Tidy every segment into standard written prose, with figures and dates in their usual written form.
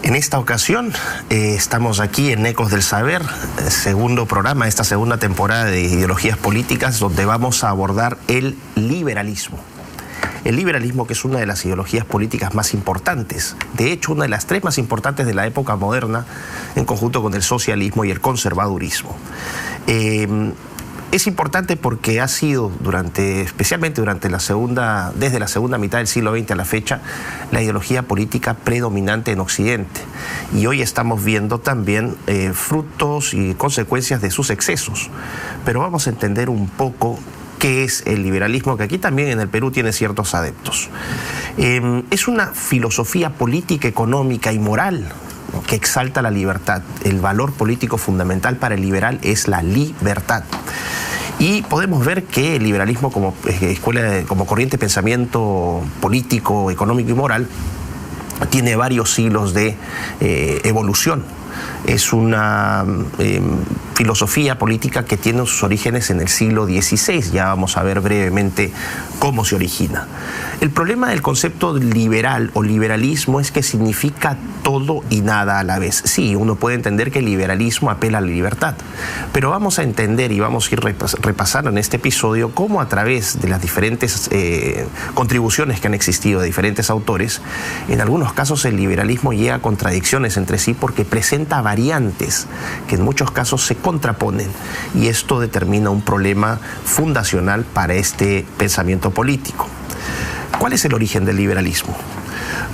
En esta ocasión estamos aquí en Ecos del Saber, segundo programa de esta segunda temporada de Ideologías Políticas, donde vamos a abordar el liberalismo. El liberalismo, que es una de las ideologías políticas más importantes, de hecho una de las tres más importantes de la época moderna, en conjunto con el socialismo y el conservadurismo. Es importante porque ha sido especialmente desde la segunda mitad del siglo XX a la fecha, la ideología política predominante en Occidente. Y hoy estamos viendo también frutos y consecuencias de sus excesos. Pero vamos a entender un poco qué es el liberalismo, que aquí también en el Perú tiene ciertos adeptos. Es una filosofía política, económica y moral que exalta la libertad. El valor político fundamental para el liberal es la libertad. Y podemos ver que el liberalismo como corriente de pensamiento político, económico y moral tiene varios siglos de evolución. Es una filosofía política que tiene sus orígenes en el siglo XVI. Ya vamos a ver brevemente cómo se origina. El problema del concepto liberal o liberalismo es que significa todo y nada a la vez. Sí, uno puede entender que el liberalismo apela a la libertad, pero vamos a entender y vamos a ir repasando en este episodio cómo a través de las diferentes contribuciones que han existido de diferentes autores, en algunos casos el liberalismo llega a contradicciones entre sí porque presenta variantes que en muchos casos se contraponen, y esto determina un problema fundacional para este pensamiento político. ¿Cuál es el origen del liberalismo?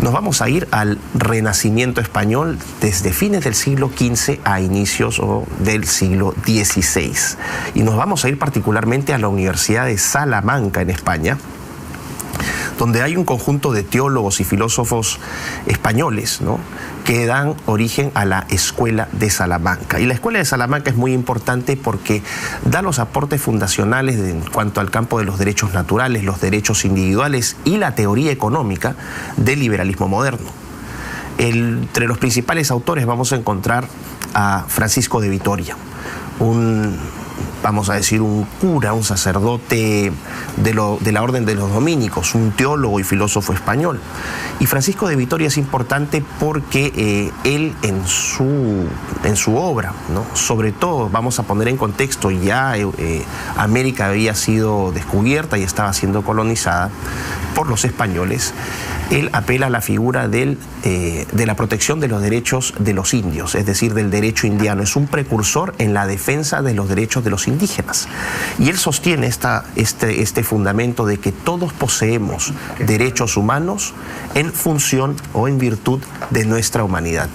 Nos vamos a ir al Renacimiento español desde fines del siglo XV a inicios del siglo XVI. Y nos vamos a ir particularmente a la Universidad de Salamanca en España, donde hay un conjunto de teólogos y filósofos españoles, ¿no?, que dan origen a la Escuela de Salamanca. Y la Escuela de Salamanca es muy importante porque da los aportes fundacionales en cuanto al campo de los derechos naturales, los derechos individuales y la teoría económica del liberalismo moderno. Entre los principales autores vamos a encontrar a Francisco de Vitoria, un cura, un sacerdote de la orden de los dominicos, un teólogo y filósofo español. Y Francisco de Vitoria es importante porque él en su obra, ¿no?, sobre todo, vamos a poner en contexto, ya América había sido descubierta y estaba siendo colonizada por los españoles. Él apela a la figura de la protección de los derechos de los indios, es decir, del derecho indiano. Es un precursor en la defensa de los derechos de los indígenas. Y él sostiene este fundamento de que todos poseemos derechos humanos en función o en virtud de nuestra humanidad.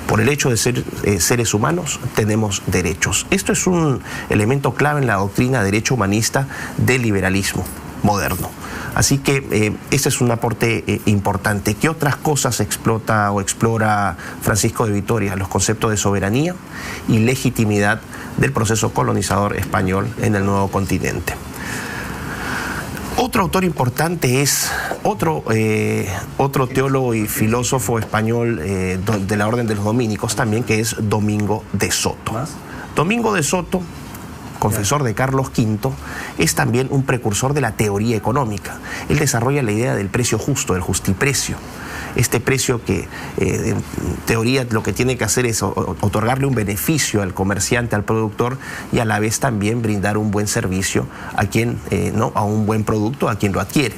Por el hecho de ser seres humanos, tenemos derechos. Esto es un elemento clave en la doctrina de derecho humanista del liberalismo moderno. Así que este es un aporte importante. ¿Qué otras cosas explora Francisco de Vitoria? Los conceptos de soberanía y legitimidad del proceso colonizador español en el nuevo continente. Otro autor importante es otro teólogo y filósofo español de la orden de los dominicos también, que es Domingo de Soto. Domingo de Soto, confesor de Carlos V, es también un precursor de la teoría económica. Él desarrolla la idea del precio justo, del justiprecio. Este precio que en teoría lo que tiene que hacer es otorgarle un beneficio al comerciante, al productor, y a la vez también brindar un buen servicio a un buen producto a quien lo adquiere.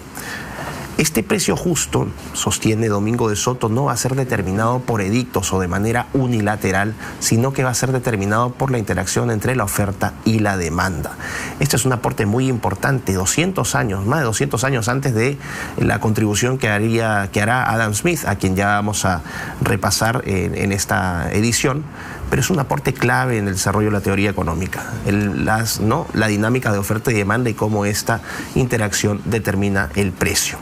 Este precio justo, sostiene Domingo de Soto, no va a ser determinado por edictos o de manera unilateral, sino que va a ser determinado por la interacción entre la oferta y la demanda. Este es un aporte muy importante, más de 200 años antes de la contribución que hará Adam Smith, a quien ya vamos a repasar en esta edición, pero es un aporte clave en el desarrollo de la teoría económica, la dinámica de oferta y demanda y cómo esta interacción determina el precio.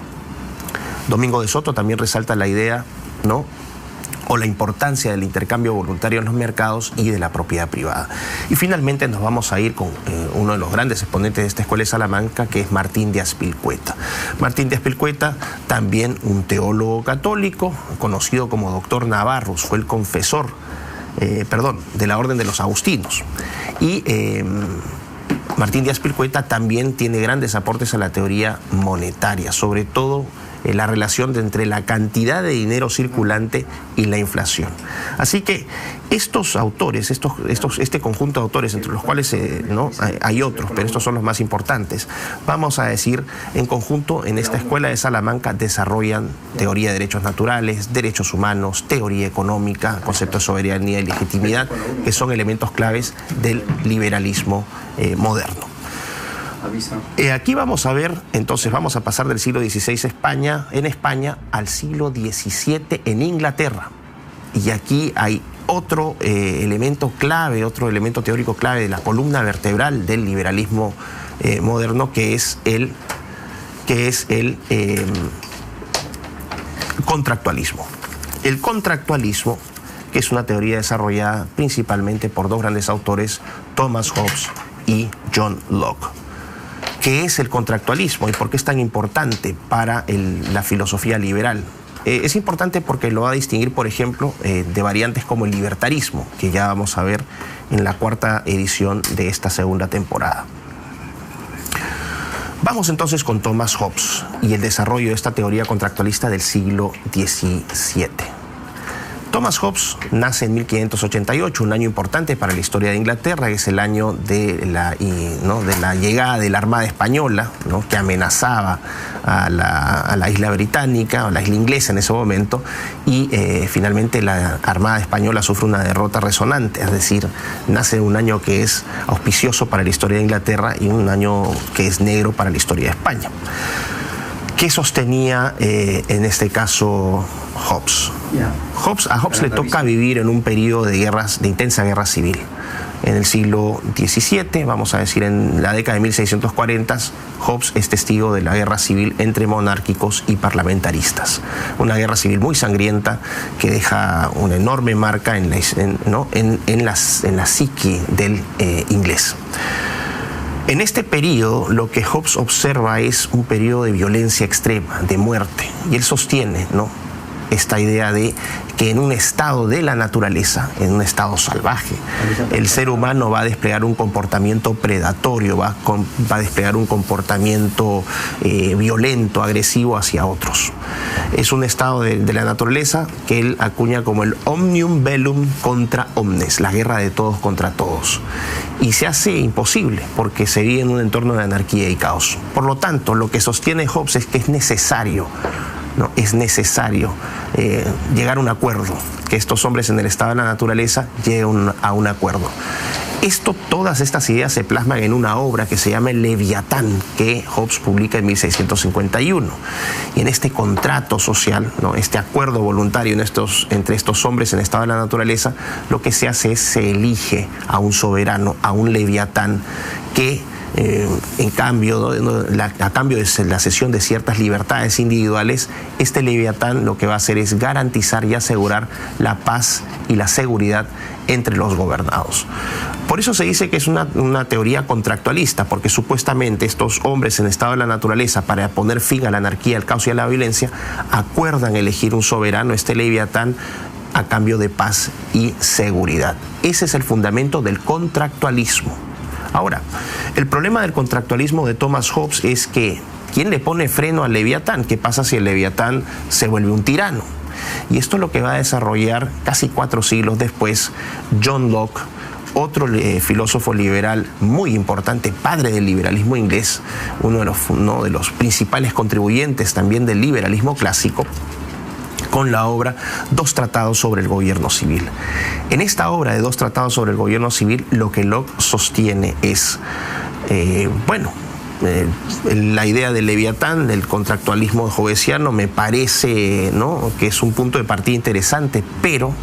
Domingo de Soto también resalta la idea, ¿no?, o la importancia del intercambio voluntario en los mercados y de la propiedad privada. Y finalmente nos vamos a ir con uno de los grandes exponentes de esta Escuela de Salamanca, que es Martín de Azpilcueta. Martín de Azpilcueta, también un teólogo católico, conocido como Doctor Navarrus, fue el confesor de la Orden de los Agustinos. Y Martín de Azpilcueta también tiene grandes aportes a la teoría monetaria, sobre todo la relación entre la cantidad de dinero circulante y la inflación. Así que estos autores, este conjunto de autores, entre los cuales ¿no? hay otros, pero estos son los más importantes, vamos a decir, en conjunto en esta escuela de Salamanca desarrollan teoría de derechos naturales, derechos humanos, teoría económica, concepto de soberanía y legitimidad, que son elementos claves del liberalismo moderno. Aquí vamos a ver, entonces vamos a pasar del siglo XVI en España al siglo XVII en Inglaterra. Y aquí hay otro elemento clave, otro elemento teórico clave de la columna vertebral del liberalismo moderno, que es el contractualismo. El contractualismo, que es una teoría desarrollada principalmente por dos grandes autores, Thomas Hobbes y John Locke. ¿Qué es el contractualismo y por qué es tan importante para la filosofía liberal? Es importante porque lo va a distinguir, por ejemplo, de variantes como el libertarismo, que ya vamos a ver en la cuarta edición de esta segunda temporada. Vamos entonces con Thomas Hobbes y el desarrollo de esta teoría contractualista del siglo XVII. Thomas Hobbes nace en 1588, un año importante para la historia de Inglaterra, que es el año de la llegada de la Armada Española, ¿no? Que amenazaba a la isla británica, o la isla inglesa en ese momento, y finalmente la Armada Española sufre una derrota resonante, es decir, nace un año que es auspicioso para la historia de Inglaterra y un año que es negro para la historia de España. ¿Qué sostenía en este caso Hobbes? A Hobbes le toca vivir en un periodo de intensa guerra civil. En el siglo XVII, vamos a decir en la década de 1640, Hobbes es testigo de la guerra civil entre monárquicos y parlamentaristas. Una guerra civil muy sangrienta que deja una enorme marca en la psique del inglés. En este periodo, lo que Hobbes observa es un periodo de violencia extrema, de muerte, y él sostiene, ¿no?, esta idea de que en un estado de la naturaleza, en un estado salvaje, el ser humano va a desplegar un comportamiento predatorio, va a desplegar un comportamiento violento, agresivo hacia otros. Es un estado de la naturaleza que él acuña como el omnium bellum contra omnes, la guerra de todos contra todos. Y se hace imposible porque se vive en un entorno de anarquía y caos. Por lo tanto, lo que sostiene Hobbes es que es necesario llegar a un acuerdo, que estos hombres en el estado de la naturaleza lleguen a un acuerdo. Todas estas ideas se plasman en una obra que se llama El Leviatán, que Hobbes publica en 1651. Y en este contrato social, ¿no?, este acuerdo voluntario entre estos hombres en el estado de la naturaleza, lo que se hace es se elige a un soberano, a un Leviatán, que a cambio de la cesión de ciertas libertades individuales, este Leviatán lo que va a hacer es garantizar y asegurar la paz y la seguridad entre los gobernados. Por eso se dice que es una teoría contractualista, porque supuestamente estos hombres en estado de la naturaleza, para poner fin a la anarquía, al caos y a la violencia, acuerdan elegir un soberano, este Leviatán, a cambio de paz y seguridad. Ese es el fundamento del contractualismo. Ahora, el problema del contractualismo de Thomas Hobbes es que ¿quién le pone freno al Leviatán? ¿Qué pasa si el Leviatán se vuelve un tirano? Y esto es lo que va a desarrollar casi 4 siglos después John Locke, otro filósofo liberal muy importante, padre del liberalismo inglés, uno de los principales contribuyentes también del liberalismo clásico, con la obra Dos tratados sobre el gobierno civil. En esta obra de Dos tratados sobre el gobierno civil, lo que Locke sostiene es, la idea del Leviatán, del contractualismo hobbesiano, me parece, ¿no?, que es un punto de partida interesante, pero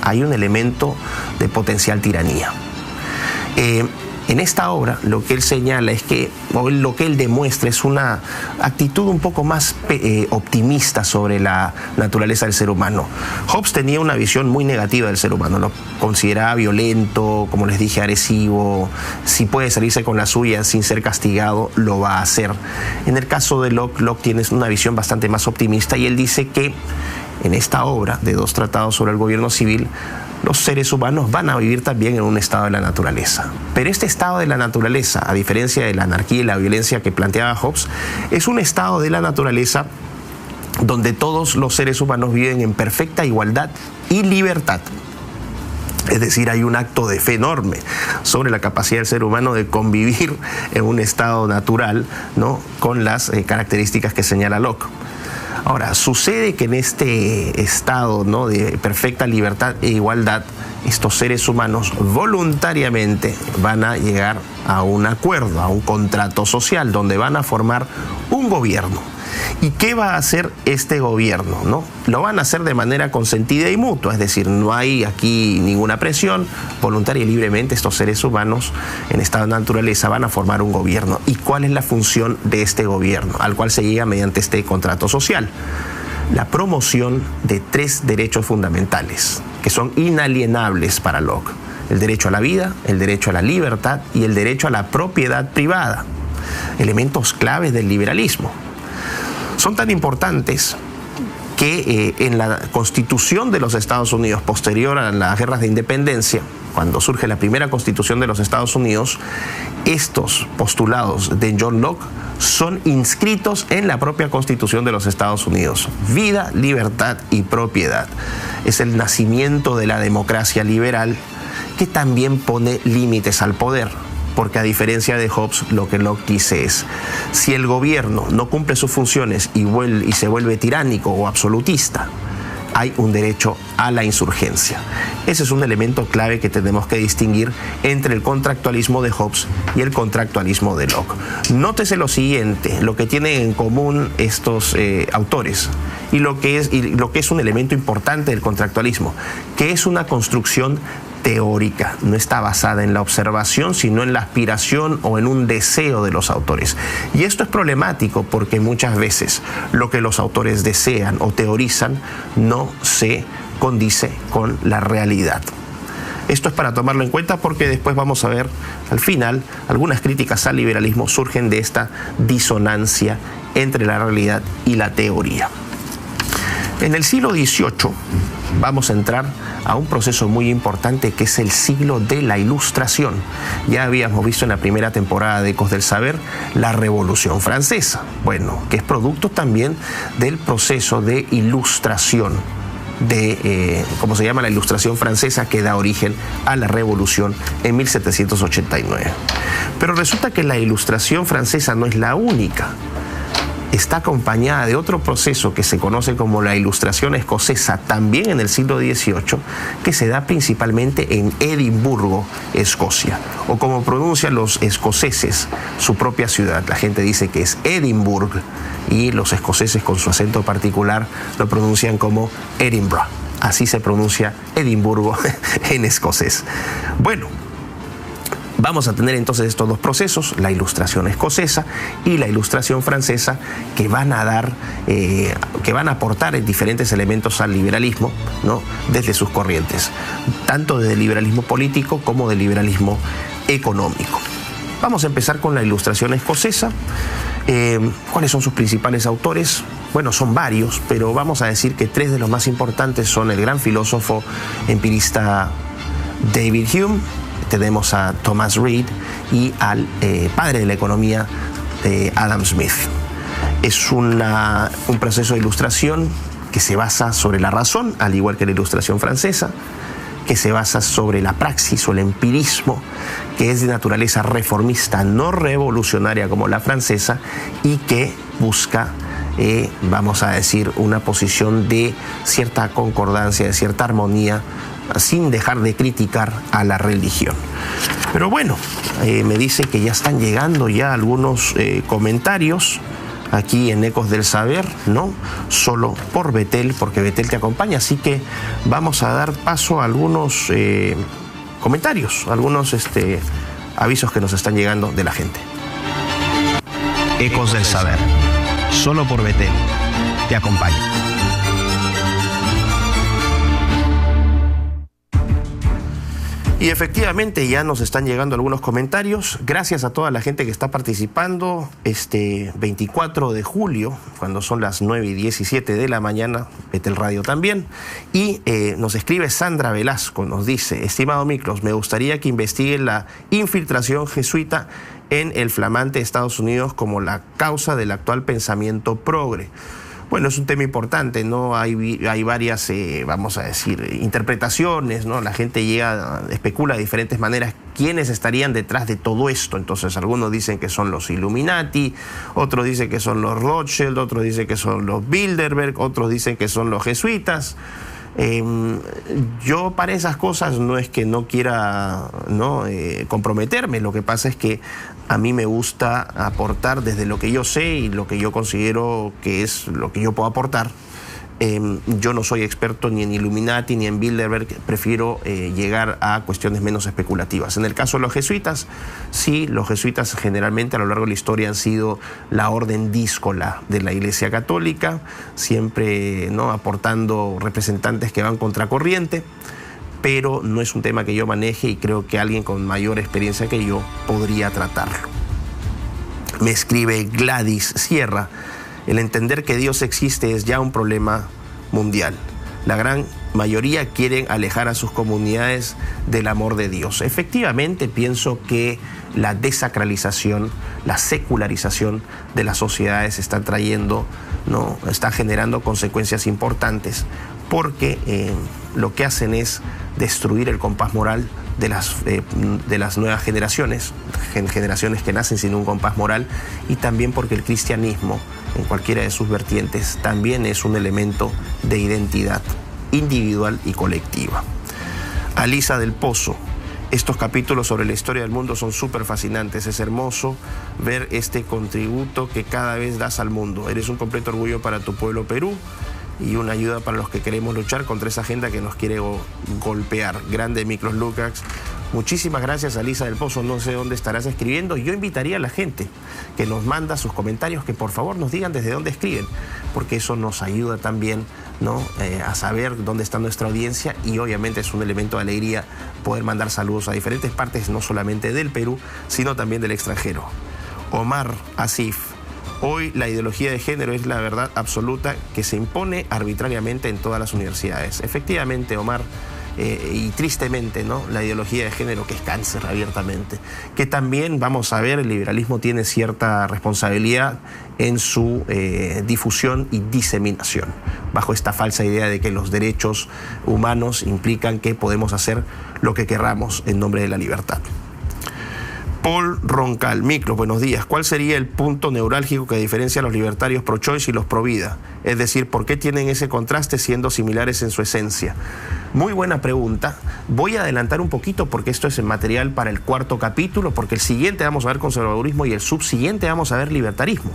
hay un elemento de potencial tiranía. En esta obra lo que él señala es que, o lo que él demuestra es una actitud un poco más optimista sobre la naturaleza del ser humano. Hobbes tenía una visión muy negativa del ser humano, lo consideraba violento, como les dije, agresivo, si puede salirse con la suya sin ser castigado, lo va a hacer. En el caso de Locke, Locke tiene una visión bastante más optimista y él dice que en esta obra de Dos tratados sobre el gobierno civil, los seres humanos van a vivir también en un estado de la naturaleza. Pero este estado de la naturaleza, a diferencia de la anarquía y la violencia que planteaba Hobbes, es un estado de la naturaleza donde todos los seres humanos viven en perfecta igualdad y libertad. Es decir, hay un acto de fe enorme sobre la capacidad del ser humano de convivir en un estado natural, ¿no?, con las características que señala Locke. Ahora, sucede que en este estado, ¿no?, de perfecta libertad e igualdad, estos seres humanos voluntariamente van a llegar a un acuerdo, a un contrato social, donde van a formar un gobierno. ¿Y qué va a hacer este gobierno, no? Lo van a hacer de manera consentida y mutua, es decir, no hay aquí ninguna presión, voluntaria y libremente estos seres humanos en estado de naturaleza van a formar un gobierno. ¿Y cuál es la función de este gobierno, al cual se llega mediante este contrato social? La promoción de 3 derechos fundamentales, que son inalienables para Locke: el derecho a la vida, el derecho a la libertad y el derecho a la propiedad privada, elementos claves del liberalismo. Son tan importantes que en la Constitución de los Estados Unidos, posterior a las guerras de independencia, cuando surge la primera Constitución de los Estados Unidos, estos postulados de John Locke son inscritos en la propia Constitución de los Estados Unidos. Vida, libertad y propiedad. Es el nacimiento de la democracia liberal, que también pone límites al poder. Porque a diferencia de Hobbes, lo que Locke dice es: si el gobierno no cumple sus funciones y se vuelve tiránico o absolutista, hay un derecho a la insurgencia. Ese es un elemento clave que tenemos que distinguir entre el contractualismo de Hobbes y el contractualismo de Locke. Nótese lo siguiente, lo que tienen en común estos autores y lo que es un elemento importante del contractualismo, que es una construcción teórica, no está basada en la observación, sino en la aspiración o en un deseo de los autores. Y esto es problemático porque muchas veces lo que los autores desean o teorizan no se condice con la realidad. Esto es para tomarlo en cuenta porque después vamos a ver, al final, algunas críticas al liberalismo surgen de esta disonancia entre la realidad y la teoría. En el siglo XVIII vamos a entrar a un proceso muy importante que es el siglo de la Ilustración. Ya habíamos visto en la primera temporada de Ecos del Saber la Revolución Francesa, bueno, que es producto también del proceso de ilustración, como se llama la Ilustración Francesa, que da origen a la Revolución en 1789. Pero resulta que la Ilustración Francesa no es la única. Está acompañada de otro proceso que se conoce como la Ilustración Escocesa, también en el siglo XVIII, que se da principalmente en Edimburgo, Escocia, o como pronuncian los escoceses su propia ciudad. La gente dice que es Edinburgh y los escoceses, con su acento particular, lo pronuncian como Edinburgh. Así se pronuncia Edimburgo en escocés. Bueno, vamos a tener entonces estos dos procesos, la Ilustración escocesa y la Ilustración francesa, que van a aportar diferentes elementos al liberalismo, ¿no?, desde sus corrientes, tanto del liberalismo político como del liberalismo económico. Vamos a empezar con la Ilustración escocesa. ¿Cuáles son sus principales autores? Bueno, son varios, pero vamos a decir que 3 de los más importantes son el gran filósofo empirista David Hume, tenemos a Thomas Reid y al padre de la economía, Adam Smith. Es un proceso de ilustración que se basa sobre la razón, al igual que la Ilustración francesa, que se basa sobre la praxis o el empirismo, que es de naturaleza reformista, no revolucionaria como la francesa, y que busca, vamos a decir, una posición de cierta concordancia, de cierta armonía, sin dejar de criticar a la religión. Pero bueno, me dicen que ya están llegando ya algunos comentarios aquí en Ecos del Saber, ¿no? Solo por Betel, porque Betel te acompaña, así que vamos a dar paso a algunos comentarios, algunos avisos que nos están llegando de la gente. Ecos del Saber, solo por Betel te acompaña. Y efectivamente ya nos están llegando algunos comentarios. Gracias a toda la gente que está participando. 24 de julio, cuando son las 9:17 de la mañana, Betel Radio también. Y nos escribe Sandra Velasco, nos dice: estimado Miklos, me gustaría que investiguen la infiltración jesuita en el flamante Estados Unidos como la causa del actual pensamiento progre. Bueno, es un tema importante, ¿no? Hay varias, vamos a decir, interpretaciones, ¿no? La gente especula de diferentes maneras quiénes estarían detrás de todo esto. Entonces, algunos dicen que son los Illuminati, otros dicen que son los Rothschild, otros dicen que son los Bilderberg, otros dicen que son los jesuitas. Yo para esas cosas no es que no quiera comprometerme, lo que pasa es que a mí me gusta aportar desde lo que yo sé y lo que yo considero que es lo que yo puedo aportar. Yo no soy experto ni en Illuminati ni en Bilderberg, prefiero llegar a cuestiones menos especulativas. En el caso de los jesuitas, sí, los jesuitas generalmente a lo largo de la historia han sido la orden díscola de la Iglesia Católica, siempre, ¿no?, aportando representantes que van contracorriente, pero no es un tema que yo maneje y creo que alguien con mayor experiencia que yo podría tratarlo. Me escribe Gladys Sierra: el entender que Dios existe es ya un problema mundial. La gran mayoría quieren alejar a sus comunidades del amor de Dios. Efectivamente, pienso que la desacralización, la secularización de las sociedades está generando consecuencias importantes, porque lo que hacen es destruir el compás moral de las nuevas generaciones que nacen sin un compás moral, y también porque el cristianismo, en cualquiera de sus vertientes, también es un elemento de identidad individual y colectiva. Alisa del Pozo: estos capítulos sobre la historia del mundo son súper fascinantes. Es hermoso ver este contributo que cada vez das al mundo. Eres un completo orgullo para tu pueblo Perú y una ayuda para los que queremos luchar contra esa agenda que nos quiere golpear. Grande Miklos Lukács. Muchísimas gracias, Alisa del Pozo. No sé dónde estarás escribiendo. Yo invitaría a la gente que nos manda sus comentarios que por favor nos digan desde dónde escriben, porque eso nos ayuda también, ¿no?, a saber dónde está nuestra audiencia, y obviamente es un elemento de alegría poder mandar saludos a diferentes partes, no solamente del Perú, sino también del extranjero. Omar Asif: hoy la ideología de género es la verdad absoluta que se impone arbitrariamente en todas las universidades. Efectivamente, Omar, y tristemente, ¿no?, la ideología de género, que es cáncer abiertamente, que también, vamos a ver, el liberalismo tiene cierta responsabilidad en su difusión y diseminación, bajo esta falsa idea de que los derechos humanos implican que podemos hacer lo que querramos en nombre de la libertad. Paul Roncal: Miklos, buenos días. ¿Cuál sería el punto neurálgico que diferencia a los libertarios pro-choice y los pro-vida? Es decir, ¿por qué tienen ese contraste siendo similares en su esencia? Muy buena pregunta. Voy a adelantar un poquito porque esto es el material para el cuarto capítulo, porque el siguiente vamos a ver conservadurismo y el subsiguiente vamos a ver libertarismo.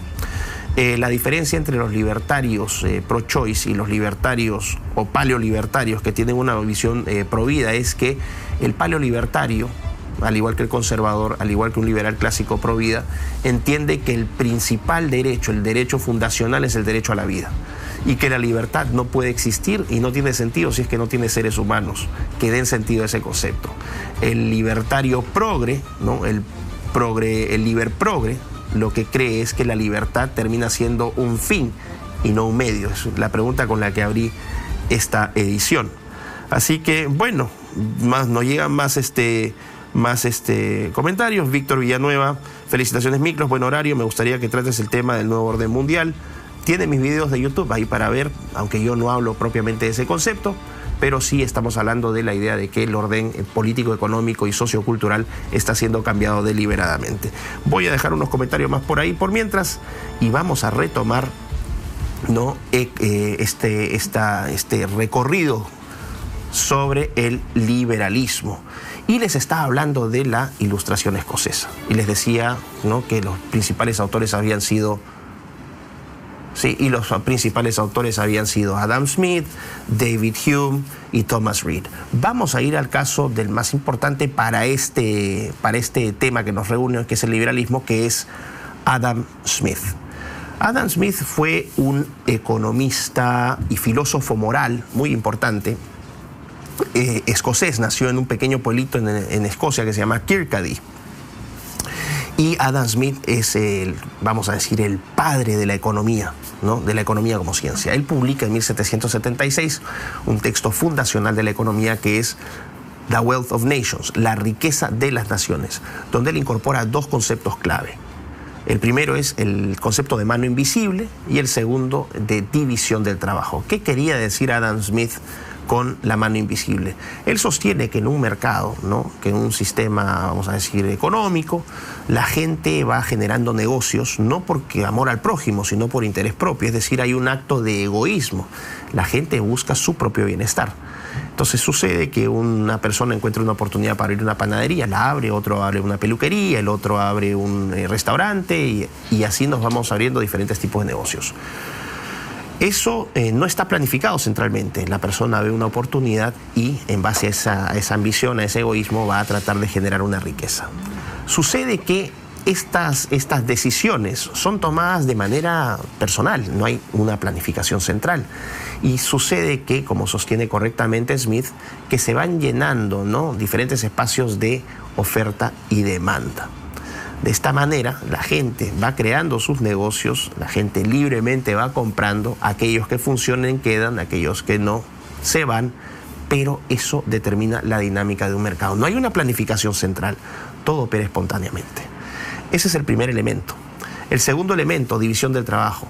La diferencia entre los libertarios pro-choice y los libertarios o paleolibertarios que tienen una visión pro-vida es que el paleolibertario, al igual que el conservador, al igual que un liberal clásico pro vida, entiende que el principal derecho, el derecho fundacional, es el derecho a la vida, y que la libertad no puede existir y no tiene sentido si es que no tiene seres humanos que den sentido a ese concepto. El libertario progre, ¿no?, el liber progre, lo que cree es que la libertad termina siendo un fin y no un medio. Es la pregunta con la que abrí esta edición. Así que, bueno, nos llegan más comentarios. Víctor Villanueva: felicitaciones, Miklos, buen horario, me gustaría que trates el tema del nuevo orden mundial. Tiene mis videos de YouTube ahí para ver, aunque yo no hablo propiamente de ese concepto, pero sí estamos hablando de la idea de que el orden político, económico y sociocultural está siendo cambiado deliberadamente. Voy a dejar unos comentarios más por ahí por mientras, y vamos a retomar, ¿no?, este recorrido sobre el liberalismo. Y les estaba hablando de la Ilustración escocesa. Y les decía, ¿no?, que los principales autores habían sido... Sí, y los principales autores habían sido Adam Smith, David Hume y Thomas Reid. Vamos a ir al caso del más importante para este tema que nos reúne, que es el liberalismo, que es Adam Smith. Adam Smith fue un economista y filósofo moral muy importante, escocés. Nació en un pequeño pueblito en Escocia que se llama Kirkcaldy. Y Adam Smith es el padre de la economía, ¿no?, de la economía como ciencia. Él publica en 1776 un texto fundacional de la economía que es The Wealth of Nations, la riqueza de las naciones, donde él incorpora dos conceptos clave: El primero es el concepto de mano invisible y el segundo de división del trabajo. ¿Qué quería decir Adam Smith con la mano invisible? Él sostiene que en un mercado, ¿no?, que en un sistema, vamos a decir, económico, la gente va generando negocios no porque amor al prójimo, sino por interés propio. Es decir, hay un acto de egoísmo. La gente busca su propio bienestar. Entonces sucede que una persona encuentra una oportunidad para abrir una panadería, la abre, otro abre una peluquería, el otro abre un restaurante y así nos vamos abriendo diferentes tipos de negocios. Eso no está planificado centralmente. La persona ve una oportunidad y en base a esa ambición, a ese egoísmo, va a tratar de generar una riqueza. Sucede que estas decisiones son tomadas de manera personal, no hay una planificación central. Y sucede que, como sostiene correctamente Smith, que se van llenando, ¿no?, diferentes espacios de oferta y demanda. De esta manera, la gente va creando sus negocios, la gente libremente va comprando, aquellos que funcionen quedan, aquellos que no se van, pero eso determina la dinámica de un mercado. No hay una planificación central, todo opera espontáneamente. Ese es el primer elemento. El segundo elemento, división del trabajo.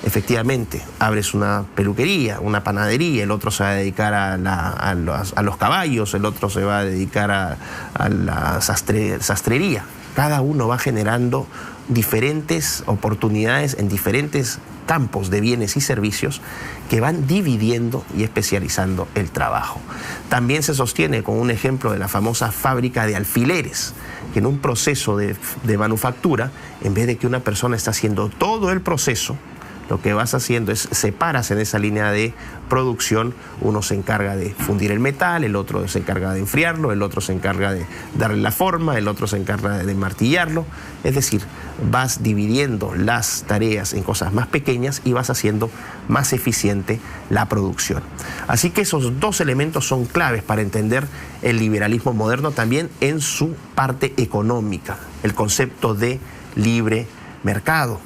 Efectivamente, abres una peluquería, una panadería, el otro se va a dedicar a los caballos, el otro se va a dedicar a la sastrería. Cada uno va generando diferentes oportunidades en diferentes campos de bienes y servicios que van dividiendo y especializando el trabajo. También se sostiene con un ejemplo de la famosa fábrica de alfileres, que en un proceso de manufactura, en vez de que una persona está haciendo todo el proceso, lo que vas haciendo es separas en esa línea de producción. Uno se encarga de fundir el metal, el otro se encarga de enfriarlo, el otro se encarga de darle la forma, el otro se encarga de martillarlo. Es decir, vas dividiendo las tareas en cosas más pequeñas y vas haciendo más eficiente la producción. Así que esos dos elementos son claves para entender el liberalismo moderno también en su parte económica. El concepto de libre mercado.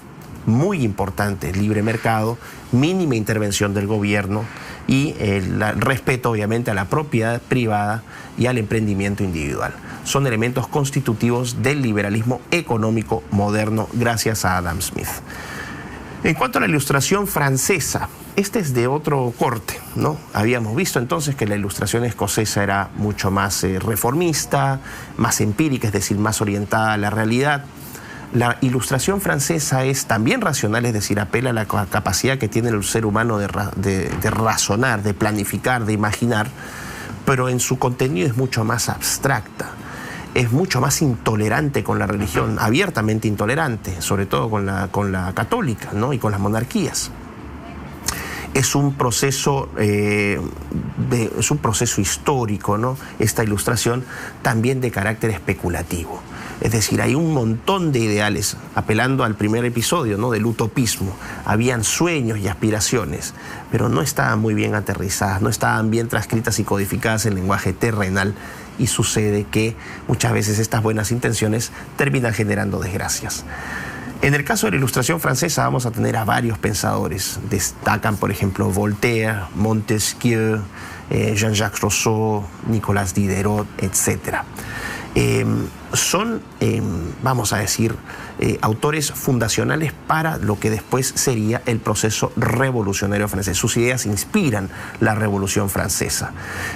Muy importante, libre mercado, mínima intervención del gobierno y el respeto obviamente a la propiedad privada y al emprendimiento individual. Son elementos constitutivos del liberalismo económico moderno gracias a Adam Smith. En cuanto a la Ilustración francesa, este es de otro corte, ¿no? Habíamos visto entonces que la Ilustración escocesa era mucho más reformista, más empírica, es decir, más orientada a la realidad. La Ilustración francesa es también racional, es decir, apela a la capacidad que tiene el ser humano de razonar, de planificar, de imaginar, pero en su contenido es mucho más abstracta, es mucho más intolerante con la religión, abiertamente intolerante, sobre todo con la católica, ¿no?, y con las monarquías. Es un proceso histórico, ¿no?, esta Ilustración, también de carácter especulativo. Es decir, hay un montón de ideales, apelando al primer episodio, ¿no?, del utopismo. Habían sueños y aspiraciones, pero no estaban muy bien aterrizadas, no estaban bien transcritas y codificadas en lenguaje terrenal, y sucede que muchas veces estas buenas intenciones terminan generando desgracias. En el caso de la Ilustración francesa vamos a tener a varios pensadores. Destacan, por ejemplo, Voltaire, Montesquieu, Jean-Jacques Rousseau, Nicolas Diderot, etc. Son, vamos a decir, autores fundacionales para lo que después sería el proceso revolucionario francés. Sus ideas inspiran la Revolución Francesa.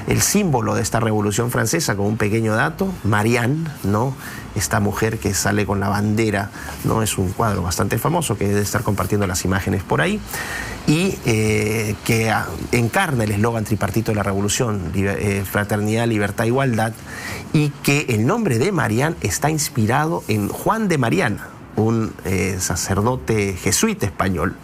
El símbolo de esta Revolución Francesa, con un pequeño dato, Marianne, ¿no?, esta mujer que sale con la bandera, ¿no?, es un cuadro bastante famoso que debe estar compartiendo las imágenes por ahí, y que encarna el eslogan tripartito de la Revolución, fraternidad, libertad, igualdad, y que el nombre de Marianne está inspirado en Juan de Mariana, un sacerdote jesuita español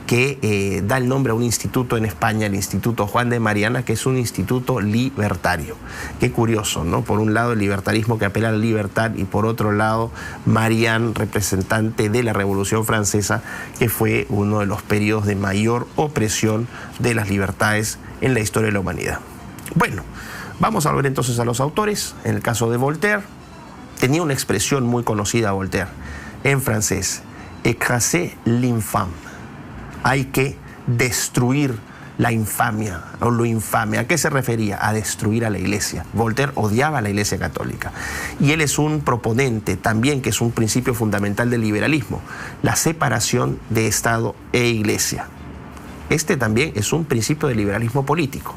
que da el nombre a un instituto en España, el Instituto Juan de Mariana, que es un instituto libertario. Qué curioso, ¿no? Por un lado el libertarismo que apela a la libertad y por otro lado Marianne, representante de la Revolución Francesa, que fue uno de los periodos de mayor opresión de las libertades en la historia de la humanidad. Bueno, vamos a volver entonces a los autores. En el caso de Voltaire, tenía una expresión muy conocida Voltaire, en francés, écraser l'infâme. Hay que destruir la infamia o lo infame. ¿A qué se refería? A destruir a la Iglesia. Voltaire odiaba a la Iglesia católica. Y él es un proponente también, que es un principio fundamental del liberalismo, la separación de Estado e Iglesia. Este también es un principio del liberalismo político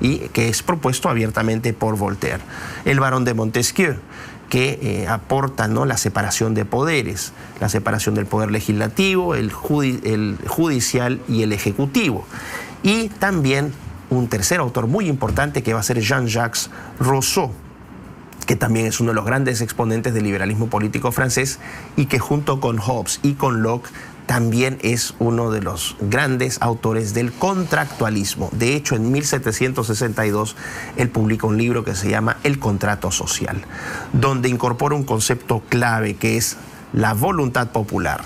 y que es propuesto abiertamente por Voltaire. El barón de Montesquieu, que aporta, ¿no?, la separación de poderes, la separación del poder legislativo, el judicial y el ejecutivo. Y también un tercer autor muy importante, que va a ser Jean-Jacques Rousseau, que también es uno de los grandes exponentes del liberalismo político francés y que junto con Hobbes y con Locke también es uno de los grandes autores del contractualismo. De hecho, en 1762 él publica un libro que se llama El contrato social, donde incorpora un concepto clave que es la voluntad popular.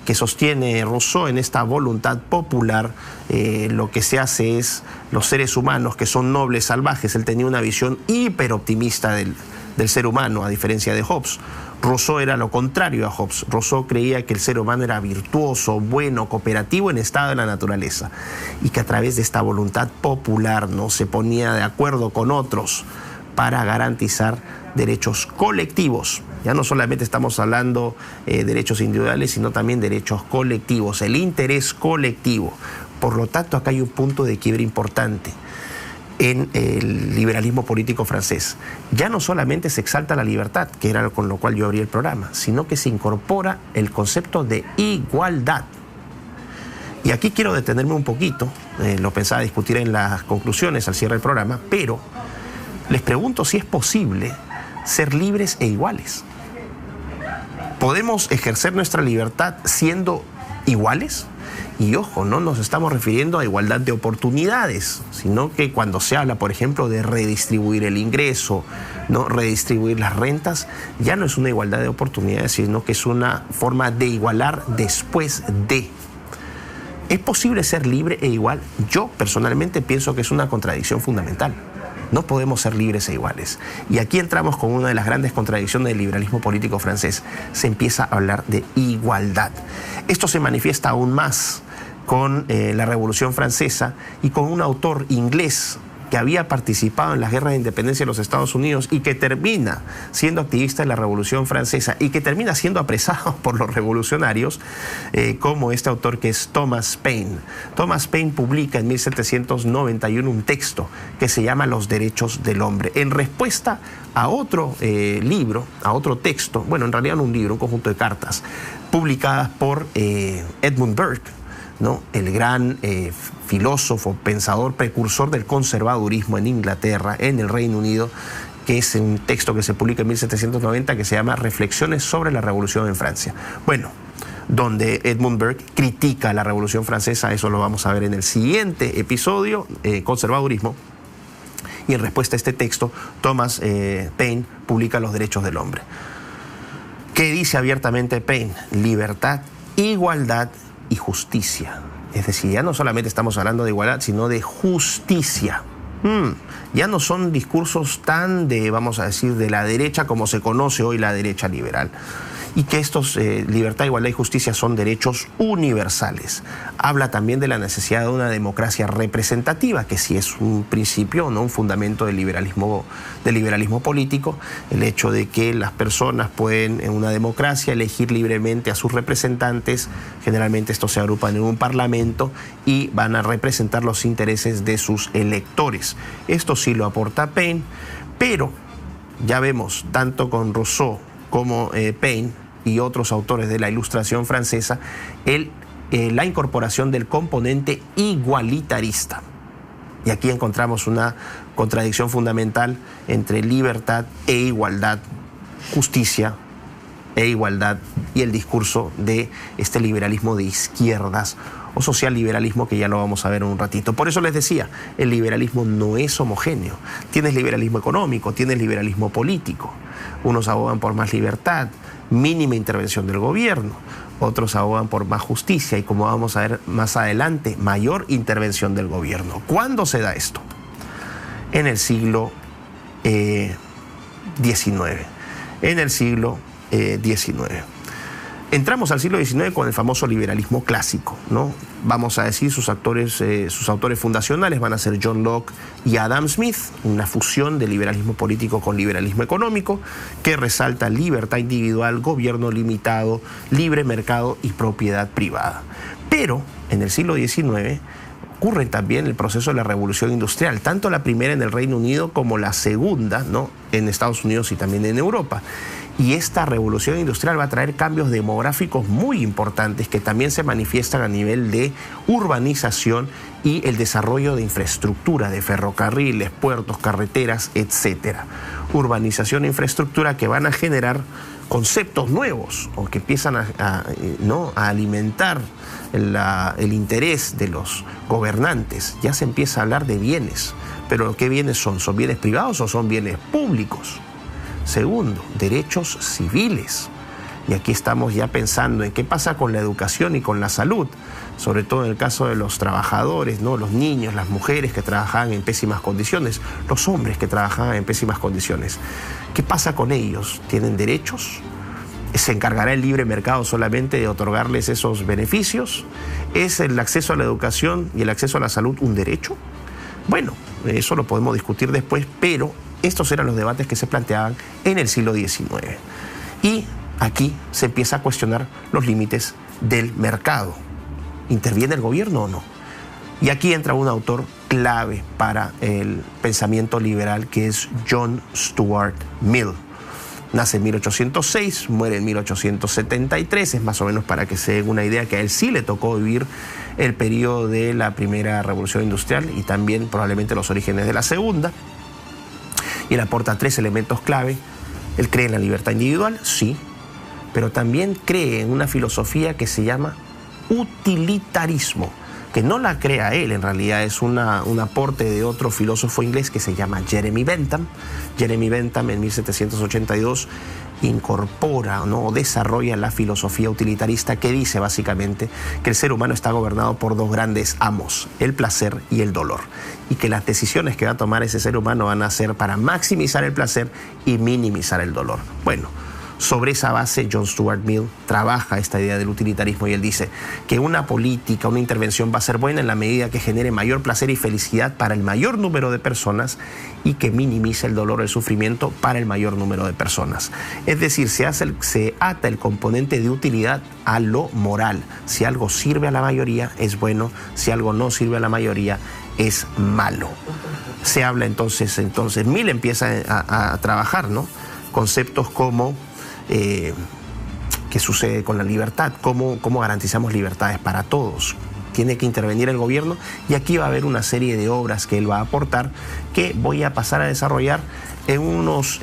Que sostiene Rousseau, en esta voluntad popular, lo que se hace es, los seres humanos, que son nobles, salvajes, él tenía una visión hiperoptimista del ser humano, a diferencia de Hobbes. Rousseau era lo contrario a Hobbes. Rousseau creía que el ser humano era virtuoso, bueno, cooperativo en estado de la naturaleza, y que a través de esta voluntad popular, ¿no?, se ponía de acuerdo con otros para garantizar derechos colectivos. Ya no solamente estamos hablando de derechos individuales, sino también derechos colectivos, el interés colectivo. Por lo tanto, acá hay un punto de quiebre importante en el liberalismo político francés. Ya no solamente se exalta la libertad, que era con lo cual yo abrí el programa, sino que se incorpora el concepto de igualdad. Y aquí quiero detenerme un poquito, lo pensaba discutir en las conclusiones al cierre del programa, pero les pregunto si es posible ser libres e iguales. ¿Podemos ejercer nuestra libertad siendo iguales? Y ojo, no nos estamos refiriendo a igualdad de oportunidades, sino que cuando se habla, por ejemplo, de redistribuir el ingreso, ¿no?, redistribuir las rentas, ya no es una igualdad de oportunidades, sino que es una forma de igualar después de. ¿Es posible ser libre e igual? Yo personalmente pienso que es una contradicción fundamental. No podemos ser libres e iguales. Y aquí entramos con una de las grandes contradicciones del liberalismo político francés. Se empieza a hablar de igualdad. Esto se manifiesta aún más con la Revolución Francesa y con un autor inglés que había participado en las guerras de independencia de los Estados Unidos y que termina siendo activista de la Revolución Francesa y que termina siendo apresado por los revolucionarios, como este autor que es Thomas Paine. Thomas Paine publica en 1791 un texto que se llama Los derechos del hombre, en respuesta a otro libro, a otro texto, bueno, en realidad no un libro, un conjunto de cartas, publicadas por Edmund Burke, ¿no?, el gran filósofo, pensador, precursor del conservadurismo en Inglaterra, en el Reino Unido, que es un texto que se publica en 1790 que se llama Reflexiones sobre la Revolución en Francia. Bueno, donde Edmund Burke critica la Revolución Francesa, eso lo vamos a ver en el siguiente episodio, conservadurismo. Y en respuesta a este texto, Thomas Paine publica Los derechos del hombre. ¿Qué dice abiertamente Paine? Libertad, igualdad y justicia. Es decir, ya no solamente estamos hablando de igualdad, sino de justicia. Ya no son discursos tan de, vamos a decir, de la derecha como se conoce hoy la derecha liberal. Y que estos, libertad, igualdad y justicia, son derechos universales. Habla también de la necesidad de una democracia representativa, que sí es un principio, ¿no?, un fundamento del liberalismo político, el hecho de que las personas pueden en una democracia elegir libremente a sus representantes. Generalmente estos se agrupan en un parlamento y van a representar los intereses de sus electores. Esto sí lo aporta Paine, pero ya vemos, tanto con Rousseau como Paine y otros autores de la Ilustración francesa, la incorporación del componente igualitarista. Y aquí encontramos una contradicción fundamental entre libertad e igualdad, justicia e igualdad, y el discurso de este liberalismo de izquierdas o socialliberalismo, que ya lo vamos a ver en un ratito. Por eso les decía, el liberalismo no es homogéneo. Tienes liberalismo económico, tienes liberalismo político. Unos abogan por más libertad, mínima intervención del gobierno. Otros abogan por más justicia y, como vamos a ver más adelante, mayor intervención del gobierno. ¿Cuándo se da esto? En el siglo XIX. En el siglo XIX. Entramos al siglo XIX con el famoso liberalismo clásico, ¿no? Vamos a decir, sus autores fundacionales van a ser John Locke y Adam Smith, una fusión de liberalismo político con liberalismo económico que resalta libertad individual, gobierno limitado, libre mercado y propiedad privada. Pero en el siglo XIX ocurre también el proceso de la revolución industrial, tanto la primera en el Reino Unido como la segunda, ¿no?, en Estados Unidos y también en Europa. Y esta revolución industrial va a traer cambios demográficos muy importantes que también se manifiestan a nivel de urbanización y el desarrollo de infraestructura, de ferrocarriles, puertos, carreteras, etc. Urbanización e infraestructura que van a generar conceptos nuevos o que empiezan a alimentar el interés de los gobernantes. Ya se empieza a hablar de bienes, pero ¿qué bienes son? ¿Son bienes privados o son bienes públicos? Segundo, derechos civiles. Y aquí estamos ya pensando en qué pasa con la educación y con la salud, sobre todo en el caso de los trabajadores, ¿no? Los niños, las mujeres que trabajaban en pésimas condiciones, los hombres que trabajaban en pésimas condiciones. ¿Qué pasa con ellos? ¿Tienen derechos? ¿Se encargará el libre mercado solamente de otorgarles esos beneficios? ¿Es el acceso a la educación y el acceso a la salud un derecho? Bueno, eso lo podemos discutir después, pero estos eran los debates que se planteaban en el siglo XIX. Y aquí se empieza a cuestionar los límites del mercado. ¿Interviene el gobierno o no? Y aquí entra un autor clave para el pensamiento liberal, que es John Stuart Mill. Nace en 1806, muere en 1873, es más o menos para que se den una idea que a él sí le tocó vivir el periodo de la primera revolución industrial y también probablemente los orígenes de la segunda. Y él aporta 3 elementos clave. Él cree en la libertad individual, sí, pero también cree en una filosofía que se llama utilitarismo, que no la crea él, en realidad es un aporte de otro filósofo inglés que se llama Jeremy Bentham. Jeremy Bentham en 1782 incorpora, ¿no?, o desarrolla la filosofía utilitarista que dice básicamente que el ser humano está gobernado por 2 grandes amos, el placer y el dolor, y que las decisiones que va a tomar ese ser humano van a ser para maximizar el placer y minimizar el dolor. Bueno, sobre esa base John Stuart Mill trabaja esta idea del utilitarismo y él dice que una política, una intervención va a ser buena en la medida que genere mayor placer y felicidad para el mayor número de personas y que minimice el dolor o el sufrimiento para el mayor número de personas. Es decir, se ata el componente de utilidad a lo moral. Si algo sirve a la mayoría es bueno, si algo no sirve a la mayoría es malo. Se habla entonces Mill empieza a trabajar, ¿no?, conceptos como qué sucede con la libertad, cómo garantizamos libertades para todos. Tiene que intervenir el gobierno y aquí va a haber una serie de obras que él va a aportar que voy a pasar a desarrollar en unos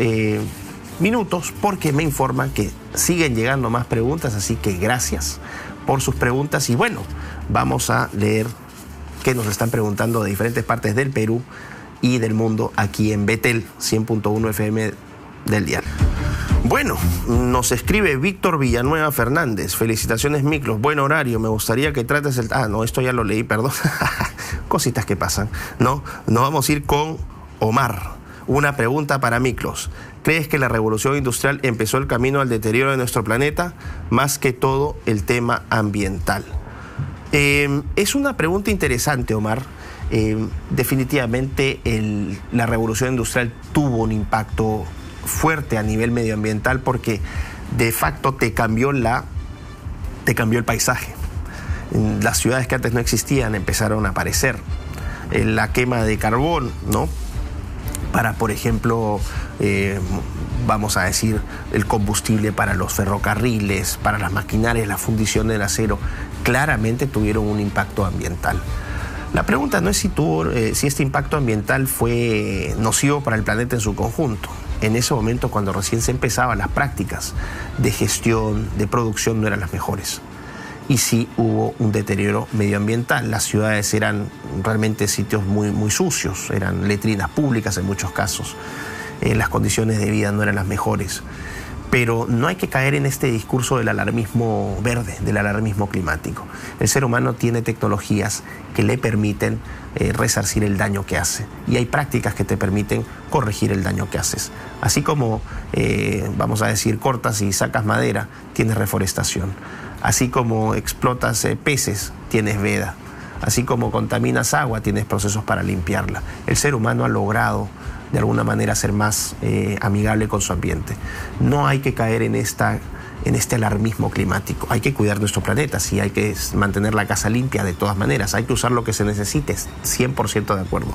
minutos porque me informan que siguen llegando más preguntas, así que gracias por sus preguntas y bueno, vamos a leer qué nos están preguntando de diferentes partes del Perú y del mundo aquí en Betel 100.1 FM del dial. Bueno, nos escribe Víctor Villanueva Fernández. Felicitaciones, Miklos. Buen horario. Me gustaría que trates el... Ah, no, esto ya lo leí, perdón. Cositas que pasan. No, nos vamos a ir con Omar. Una pregunta para Miklos. ¿Crees que la revolución industrial empezó el camino al deterioro de nuestro planeta? Más que todo el tema ambiental. Es una pregunta interesante, Omar. Definitivamente la revolución industrial tuvo un impacto fuerte a nivel medioambiental porque de facto te cambió el paisaje. Las ciudades que antes no existían empezaron a aparecer. La quema de carbón, ¿no?, para, por ejemplo, vamos a decir, el combustible para los ferrocarriles, para las maquinarias, la fundición del acero, claramente tuvieron un impacto ambiental. La pregunta no es si este impacto ambiental fue nocivo para el planeta en su conjunto. En ese momento, cuando recién se empezaban las prácticas de gestión, de producción, no eran las mejores. Y sí hubo un deterioro medioambiental. Las ciudades eran realmente sitios muy, muy sucios, eran letrinas públicas en muchos casos. Las condiciones de vida no eran las mejores. Pero no hay que caer en este discurso del alarmismo verde, del alarmismo climático. El ser humano tiene tecnologías que le permiten resarcir el daño que hace. Y hay prácticas que te permiten corregir el daño que haces. Así como, vamos a decir, cortas y sacas madera, tienes reforestación. Así como explotas peces, tienes veda. Así como contaminas agua, tienes procesos para limpiarla. El ser humano ha logrado de alguna manera ser más amigable con su ambiente. No hay que caer en este alarmismo climático. Hay que cuidar nuestro planeta, sí, hay que mantener la casa limpia de todas maneras, hay que usar lo que se necesite, 100% de acuerdo.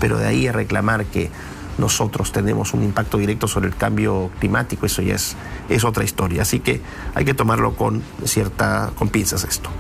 Pero de ahí a reclamar que nosotros tenemos un impacto directo sobre el cambio climático, eso ya es otra historia. Así que hay que tomarlo con pinzas esto.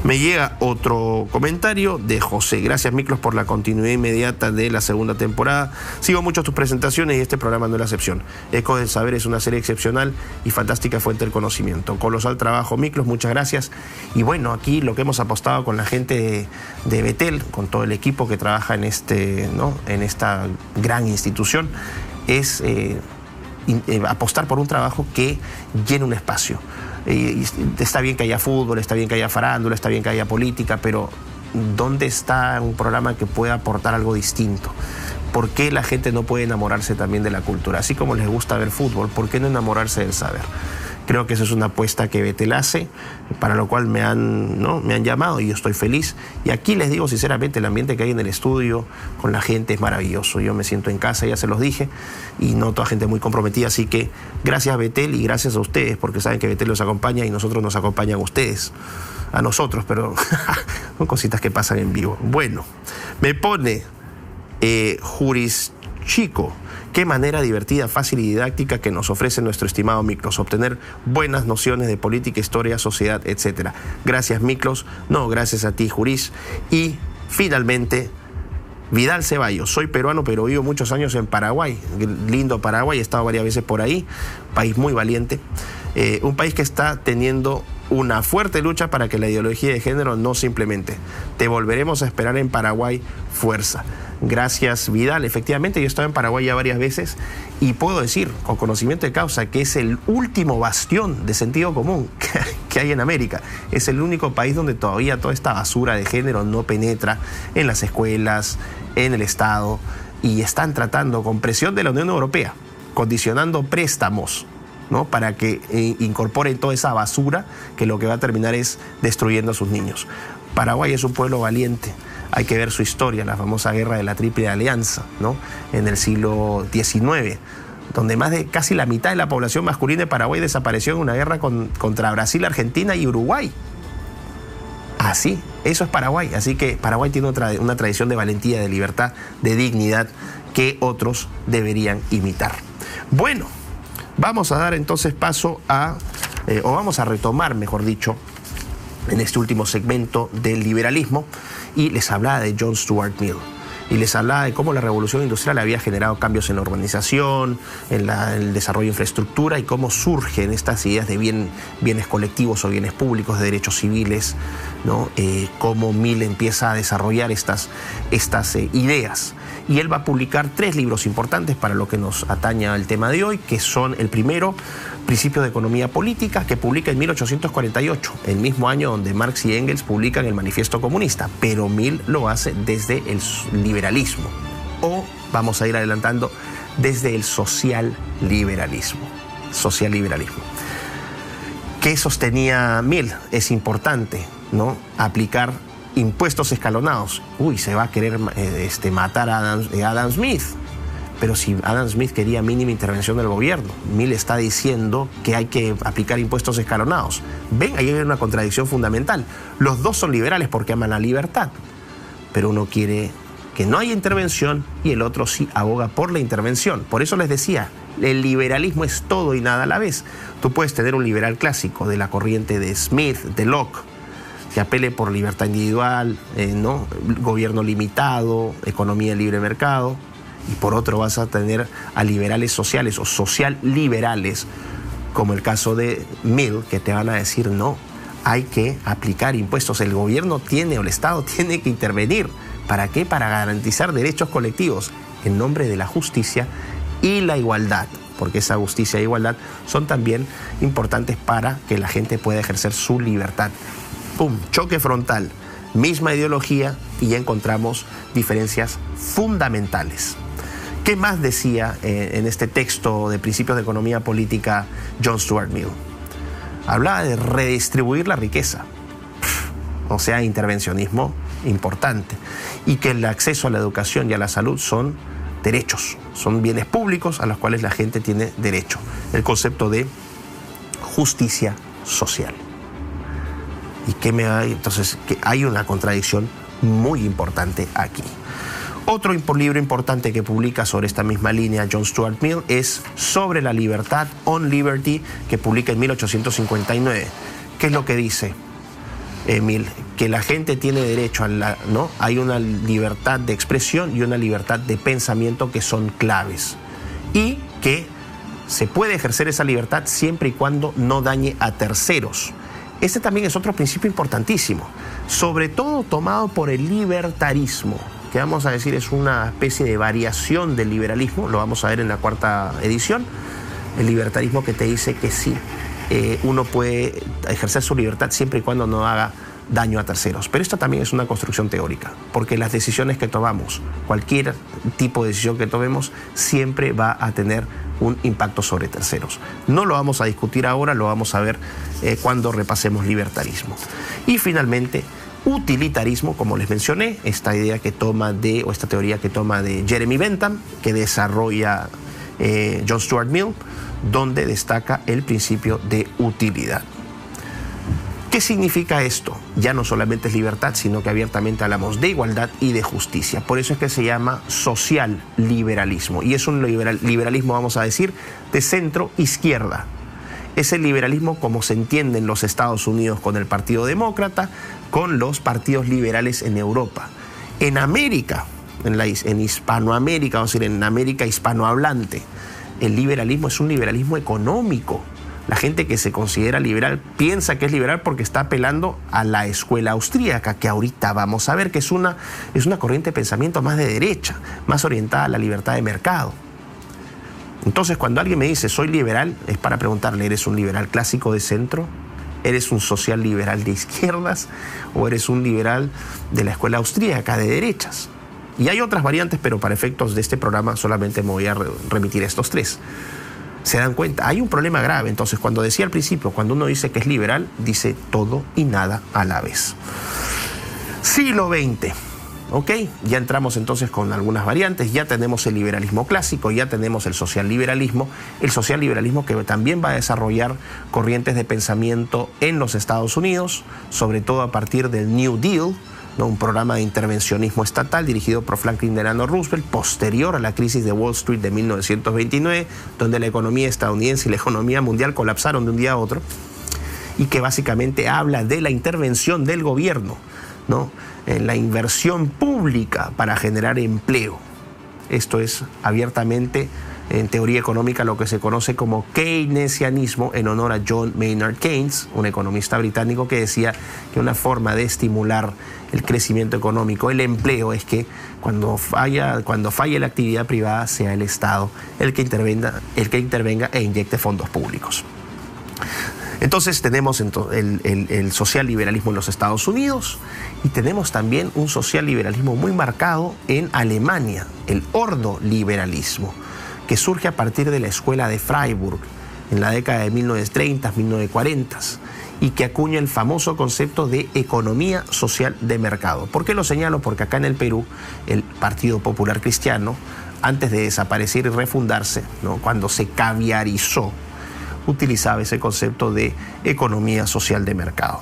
Me llega otro comentario de José. Gracias, Miklos, por la continuidad inmediata de la segunda temporada. Sigo mucho tus presentaciones y este programa no es la excepción. Ecos del Saber es una serie excepcional y fantástica fuente del conocimiento. Colosal trabajo, Miklos, muchas gracias. Y bueno, aquí lo que hemos apostado con la gente de Betel, con todo el equipo que trabaja en esta gran institución, es apostar por un trabajo que llene un espacio. Está bien que haya fútbol, está bien que haya farándula, está bien que haya política, pero ¿dónde está un programa que pueda aportar algo distinto? ¿Por qué la gente no puede enamorarse también de la cultura? Así como les gusta ver fútbol, ¿por qué no enamorarse del saber? Creo que esa es una apuesta que Betel hace, para lo cual me han llamado y yo estoy feliz. Y aquí les digo sinceramente, el ambiente que hay en el estudio con la gente es maravilloso. Yo me siento en casa, ya se los dije, y noto a gente muy comprometida. Así que gracias a Betel y gracias a ustedes, porque saben que Betel los acompaña y nosotros nos acompañan a ustedes. A nosotros, pero son cositas que pasan en vivo. Bueno, me pone Juris Chico. Qué manera divertida, fácil y didáctica que nos ofrece nuestro estimado Miklos. Obtener buenas nociones de política, historia, sociedad, etc. Gracias, Miklos. No, gracias a ti, Juris. Y finalmente, Vidal Ceballos. Soy peruano, pero vivo muchos años en Paraguay. Lindo Paraguay, he estado varias veces por ahí. País muy valiente. Un país que está teniendo una fuerte lucha para que la ideología de género no se implemente. Te volveremos a esperar en Paraguay, fuerza. Gracias, Vidal. Efectivamente, yo he estado en Paraguay ya varias veces y puedo decir, con conocimiento de causa, que es el último bastión de sentido común que hay en América. Es el único país donde todavía toda esta basura de género no penetra en las escuelas, en el Estado, y están tratando, con presión de la Unión Europea, condicionando préstamos, ¿no?, para que incorporen toda esa basura que lo que va a terminar es destruyendo a sus niños. Paraguay es un pueblo valiente. Hay que ver su historia, la famosa guerra de la Triple Alianza, ¿no?, en el siglo XIX, donde más de casi la mitad de la población masculina de Paraguay desapareció en una guerra contra Brasil, Argentina y Uruguay. Así, eso es Paraguay. Así que Paraguay tiene una tradición de valentía, de libertad, de dignidad que otros deberían imitar. Bueno, vamos a dar entonces paso o vamos a retomar, mejor dicho, en este último segmento del liberalismo, y les hablaba de John Stuart Mill. Y les hablaba de cómo la revolución industrial había generado cambios en la urbanización, en el desarrollo de infraestructura, y cómo surgen estas ideas de bienes colectivos o bienes públicos, de derechos civiles, ¿no? Cómo Mill empieza a desarrollar estas ideas. Y él va a publicar 3 libros importantes para lo que nos atañe al tema de hoy, que son el primero, Principios de Economía Política, que publica en 1848, el mismo año donde Marx y Engels publican el Manifiesto Comunista, pero Mill lo hace desde el liberalismo, o vamos a ir adelantando, desde el socialliberalismo. ¿Qué sostenía Mill? Es importante, ¿no?, aplicar impuestos escalonados. Se va a querer matar a Adam Smith. Pero si Adam Smith quería mínima intervención del gobierno, Mill está diciendo que hay que aplicar impuestos escalonados. Ven, ahí hay una contradicción fundamental. Los dos son liberales porque aman la libertad, pero uno quiere que no haya intervención y el otro sí aboga por la intervención. Por eso les decía, el liberalismo es todo y nada a la vez. Tú puedes tener un liberal clásico de la corriente de Smith, de Locke, que apele por libertad individual, gobierno limitado, economía de libre mercado. Y por otro vas a tener a liberales sociales o social liberales, como el caso de Mill, que te van a decir no, hay que aplicar impuestos. El gobierno o el Estado tiene que intervenir. ¿Para qué? Para garantizar derechos colectivos en nombre de la justicia y la igualdad. porque esa justicia e igualdad son también importantes para que la gente pueda ejercer su libertad. ¡Pum! Choque frontal, misma ideología y ya encontramos diferencias fundamentales. ¿Qué más decía en este texto de Principios de Economía Política John Stuart Mill? Hablaba de redistribuir la riqueza, o sea, intervencionismo importante, y que el acceso a la educación y a la salud son derechos, son bienes públicos a los cuales la gente tiene derecho. El concepto de justicia social. ¿Y qué me hay? Entonces, que hay una contradicción muy importante aquí. Otro libro importante que publica sobre esta misma línea John Stuart Mill es Sobre la libertad, On Liberty, que publica en 1859. ¿Qué es lo que dice Mill? Que la gente tiene derecho a ¿no? Hay una libertad de expresión y una libertad de pensamiento que son claves. Y que se puede ejercer esa libertad siempre y cuando no dañe a terceros. Este también es otro principio importantísimo, sobre todo tomado por el libertarismo, que vamos a decir es una especie de variación del liberalismo, lo vamos a ver en la 4ª edición, el libertarismo que te dice que sí, uno puede ejercer su libertad siempre y cuando no haga daño a terceros. Pero esto también es una construcción teórica, porque las decisiones que tomamos, cualquier tipo de decisión que tomemos, siempre va a tener un impacto sobre terceros. No lo vamos a discutir ahora, lo vamos a ver cuando repasemos libertarismo. Y finalmente, utilitarismo, como les mencioné, esta teoría que toma de Jeremy Bentham, que desarrolla John Stuart Mill, donde destaca el principio de utilidad. ¿Qué significa esto? Ya no solamente es libertad, sino que abiertamente hablamos de igualdad y de justicia. Por eso es que se llama social liberalismo. Y es un liberalismo, vamos a decir, de centro-izquierda. Es el liberalismo como se entiende en los Estados Unidos con el Partido Demócrata, con los partidos liberales en Europa. En América, en Hispanoamérica, vamos a decir, en América hispanohablante, el liberalismo es un liberalismo económico. La gente que se considera liberal piensa que es liberal porque está apelando a la escuela austríaca, que ahorita vamos a ver que es una corriente de pensamiento más de derecha, más orientada a la libertad de mercado. Entonces, cuando alguien me dice soy liberal, es para preguntarle, ¿eres un liberal clásico de centro? ¿Eres un social liberal de izquierdas? ¿O eres un liberal de la escuela austríaca de derechas? Y hay otras variantes, pero para efectos de este programa solamente me voy a remitir a estos 3. ¿Se dan cuenta? Hay un problema grave. Entonces, cuando decía al principio, cuando uno dice que es liberal, dice todo y nada a la vez. Siglo XX. ¿Ok? Ya entramos entonces con algunas variantes. Ya tenemos el liberalismo clásico, ya tenemos el socialliberalismo. El socialliberalismo que también va a desarrollar corrientes de pensamiento en los Estados Unidos, sobre todo a partir del New Deal, ¿no? Un programa de intervencionismo estatal dirigido por Franklin Delano Roosevelt, posterior a la crisis de Wall Street de 1929, donde la economía estadounidense y la economía mundial colapsaron de un día a otro, y que básicamente habla de la intervención del gobierno, ¿no? En la inversión pública para generar empleo. Esto es abiertamente en teoría económica lo que se conoce como keynesianismo, en honor a John Maynard Keynes, un economista británico que decía que una forma de estimular el crecimiento económico, el empleo, es que cuando falle la actividad privada sea el Estado el que intervenga e inyecte fondos públicos. Entonces tenemos el socialliberalismo en los Estados Unidos y tenemos también un socialliberalismo muy marcado en Alemania, el ordoliberalismo, que surge a partir de la escuela de Freiburg en la década de 1930, 1940, y que acuña el famoso concepto de economía social de mercado. ¿Por qué lo señalo? Porque acá en el Perú, el Partido Popular Cristiano, antes de desaparecer y refundarse, ¿no? Cuando se caviarizó, utilizaba ese concepto de economía social de mercado.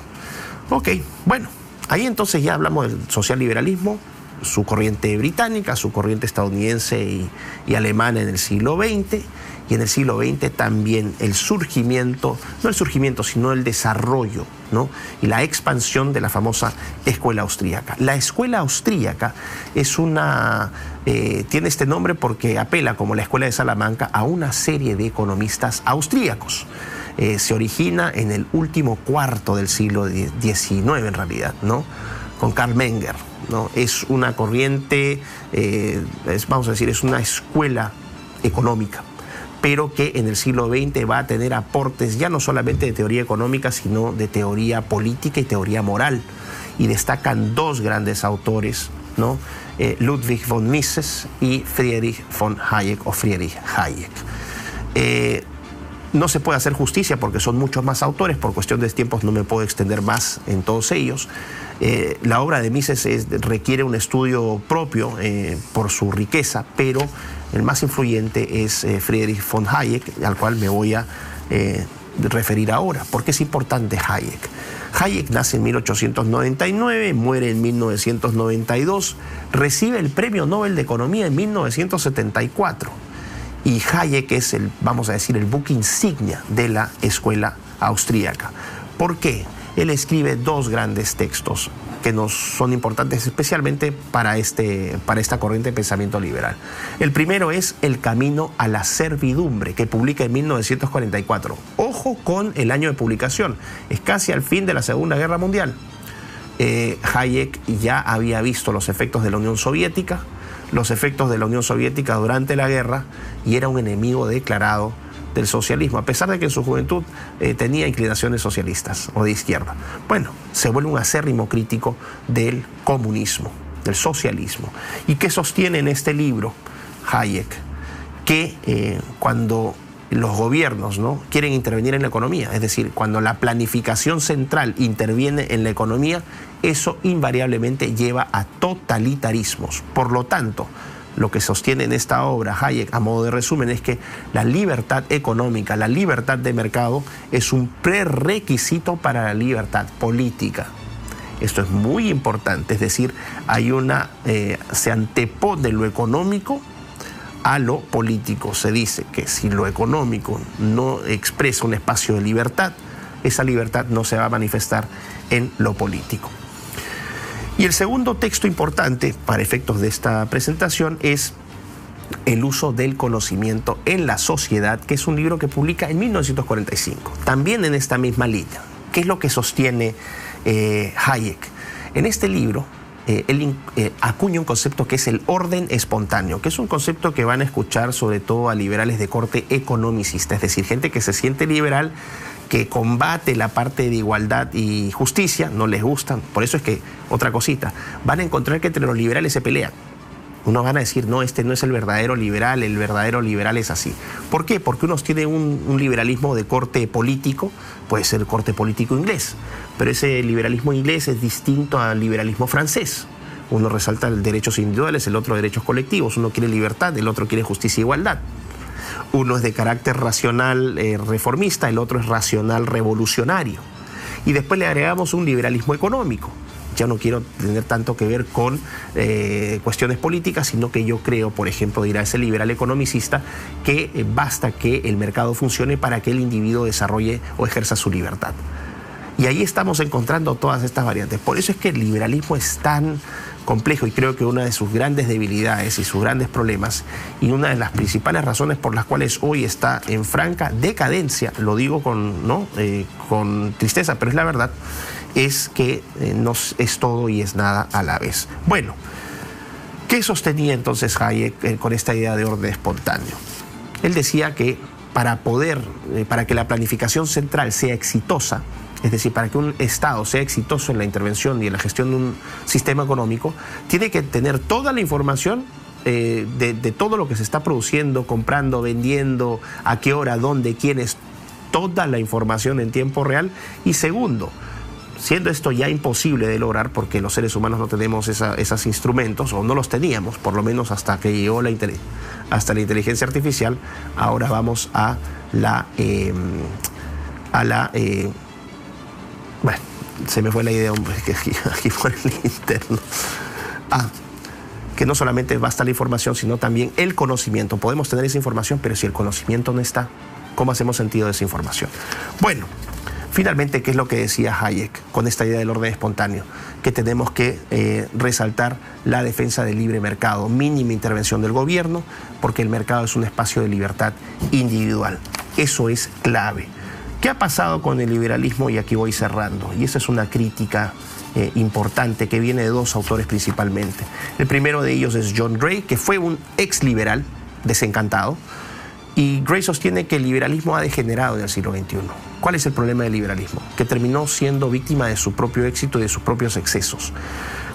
Ok, bueno, ahí entonces ya hablamos del socialliberalismo, su corriente británica, su corriente estadounidense y alemana en el siglo XX, y en el siglo XX también el surgimiento, no el surgimiento, sino el desarrollo, ¿no? Y la expansión de la famosa escuela austríaca. La escuela austríaca es tiene este nombre porque apela, como la escuela de Salamanca, a una serie de economistas austríacos. Se origina en el último cuarto del siglo XIX en realidad, ¿no? Con Karl Menger, ¿no? Es una corriente, vamos a decir, es una escuela económica pero que en el siglo XX va a tener aportes ya no solamente de teoría económica, sino de teoría política y teoría moral. Y destacan dos grandes autores, ¿no? Ludwig von Mises y Friedrich von Hayek o Friedrich Hayek. No se puede hacer justicia porque son muchos más autores, por cuestión de tiempos no me puedo extender más en todos ellos. La obra de Mises requiere un estudio propio por su riqueza, pero el más influyente es Friedrich von Hayek, al cual me voy a referir ahora. ¿Por qué es importante Hayek? Hayek nace en 1899, muere en 1992, recibe el Premio Nobel de Economía en 1974. Y Hayek es vamos a decir, el buque insignia de la escuela austríaca. ¿Por qué? Él escribe dos grandes textos que nos son importantes especialmente para esta corriente de pensamiento liberal. El primero es El camino a la servidumbre, que publica en 1944. Ojo con el año de publicación, es casi al fin de la Segunda Guerra Mundial. Hayek ya había visto los efectos de la Unión Soviética, durante la guerra, y era un enemigo declarado del socialismo, a pesar de que en su juventud tenía inclinaciones socialistas o de izquierda. Bueno, se vuelve un acérrimo crítico del comunismo, del socialismo. ¿Y qué sostiene en este libro Hayek? Que cuando los gobiernos, ¿no?, quieren intervenir en la economía, es decir, cuando la planificación central interviene en la economía, eso invariablemente lleva a totalitarismos. Por lo tanto, lo que sostiene en esta obra Hayek, a modo de resumen, es que la libertad económica, la libertad de mercado, es un prerequisito para la libertad política. Esto es muy importante, es decir, se antepone lo económico a lo político. Se dice que si lo económico no expresa un espacio de libertad, esa libertad no se va a manifestar en lo político. Y el segundo texto importante para efectos de esta presentación es El uso del conocimiento en la sociedad, que es un libro que publica en 1945, también en esta misma línea. ¿Qué es lo que sostiene Hayek? En este libro él acuña un concepto que es el orden espontáneo, que es un concepto que van a escuchar sobre todo a liberales de corte economicista, es decir, gente que se siente liberal, que combate la parte de igualdad y justicia, no les gustan. Por eso es que, otra cosita, van a encontrar que entre los liberales se pelean. Unos van a decir, no, este no es el verdadero liberal es así. ¿Por qué? Porque unos tienen un liberalismo de corte político, puede ser el corte político inglés, pero ese liberalismo inglés es distinto al liberalismo francés. Uno resalta derechos individuales, el otro derechos colectivos. Uno quiere libertad, el otro quiere justicia e igualdad. Uno es de carácter racional reformista, el otro es racional revolucionario. Y después le agregamos un liberalismo económico. Ya no quiero tener tanto que ver con cuestiones políticas, sino que yo creo, por ejemplo, dirá ese liberal economicista, que basta que el mercado funcione para que el individuo desarrolle o ejerza su libertad. Y ahí estamos encontrando todas estas variantes. Por eso es que el liberalismo es tan complejo y creo que una de sus grandes debilidades y sus grandes problemas y una de las principales razones por las cuales hoy está en franca decadencia, lo digo con tristeza, pero es la verdad, es que no es todo y es nada a la vez. Bueno, ¿qué sostenía entonces Hayek con esta idea de orden espontáneo? Él decía que para que la planificación central sea exitosa, es decir, para que un Estado sea exitoso en la intervención y en la gestión de un sistema económico, tiene que tener toda la información de todo lo que se está produciendo, comprando, vendiendo, a qué hora, dónde, quiénes, toda la información en tiempo real. Y segundo, siendo esto ya imposible de lograr porque los seres humanos no tenemos esos instrumentos, o no los teníamos, por lo menos hasta que llegó la inteligencia artificial, ahora vamos a bueno, se me fue la idea, hombre, que aquí por el interno. Que no solamente basta la información, sino también el conocimiento. Podemos tener esa información, pero si el conocimiento no está, ¿cómo hacemos sentido de esa información? Bueno, finalmente, ¿qué es lo que decía Hayek con esta idea del orden espontáneo? Que tenemos que resaltar la defensa del libre mercado, mínima intervención del gobierno, porque el mercado es un espacio de libertad individual. Eso es clave. ¿Qué ha pasado con el liberalismo? Y aquí voy cerrando. Y esa es una crítica importante que viene de dos autores principalmente. El primero de ellos es John Gray, que fue un ex liberal desencantado, Y Gray sostiene que el liberalismo ha degenerado en el siglo XXI. ¿Cuál es el problema del liberalismo? Que terminó siendo víctima de su propio éxito y de sus propios excesos.